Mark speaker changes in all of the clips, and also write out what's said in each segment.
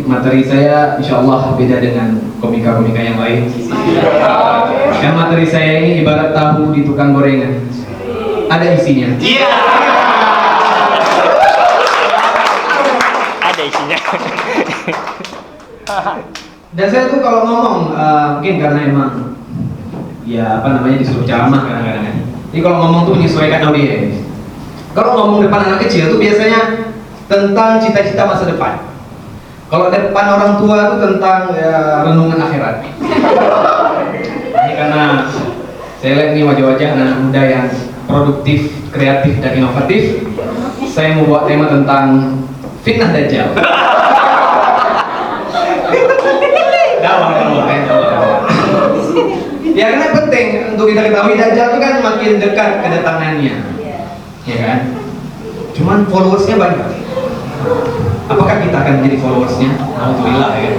Speaker 1: materi saya insya Allah beda dengan komika-komika yang lain. Kan materi saya ini ibarat tahu di tukang gorengan, ada isinya.
Speaker 2: Iya.
Speaker 3: Ada isinya.
Speaker 1: Dan saya tuh kalau ngomong mungkin karena emang ya apa namanya disuruh ceramah kadang-kadang kan. Jadi kalau ngomong tuh menyesuaikan audiens. Kalau ngomong depan anak kecil tuh biasanya tentang cita-cita masa depan. Kalau depan orang tua tuh tentang ya, renungan akhirat. Ini karena saya lihat nih wajah-wajah anak muda yang produktif, kreatif dan inovatif. Saya mau buat tema tentang fitnah Dajjal. Dakwah. Ya karena penting untuk kita ketahui Dajjal itu kan makin dekat kedatangannya, ya kan? Cuman followersnya banyak. Apakah kita akan menjadi followersnya? Alhamdulillah ya.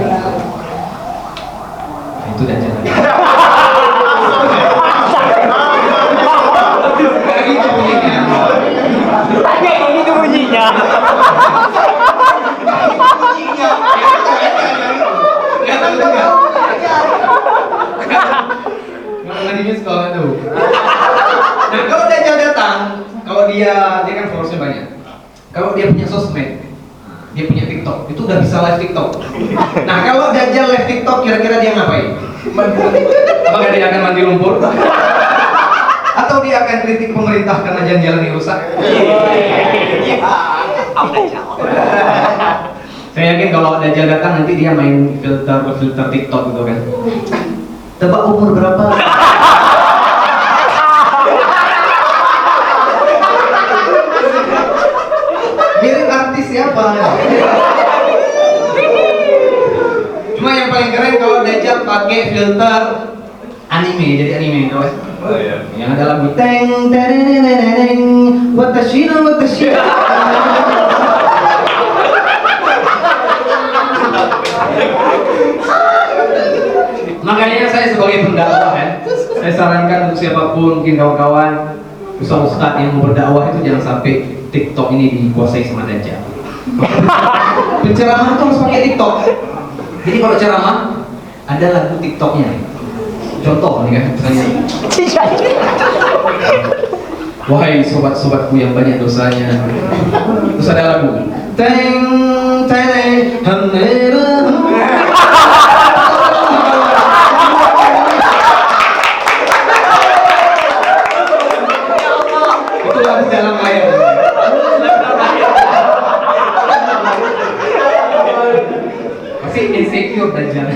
Speaker 1: Nah, itu Dajjal. Kayak gitu bunyinya.
Speaker 3: Kayak gitu bunyinya. Nah kalau Dajjal datang, kalau dia kan followersnya banyak. Kalau dia punya sosmed, dia punya TikTok, itu udah bisa live TikTok. Nah kalau Dajjal live TikTok, kira-kira dia ngapain? Apakah dia akan mandi lumpur? Atau dia akan kritik pemerintah karena jalan-jalan yang rusak? Saya yakin kalau Dajjal datang nanti dia main filter TikTok gitu kan. Tebak umur berapa? Mirip artis siapa? Cuma yang paling keren kalau Dajjal pakai filter anime, jadi anime, tau kan?
Speaker 2: Oh iya.
Speaker 1: Yang ada lagu teng tereng watashino. Makanya saya sebagai pendakwah saya sarankan untuk siapapun, mungkin kawan-kawan, ustaz-ustaz yang mau berdakwah itu jangan sampai TikTok ini dikuasai sama Dajjal. Penceramah itu harus pakai TikTok. Jadi kalau ceramah ada lagu TikToknya. Contoh nih kan, misalnya. Wahai sobat-sobatku yang banyak dosanya. Terus ada lagu. Teng tereng hamera. Dalam air. Masih insecure dan jalan.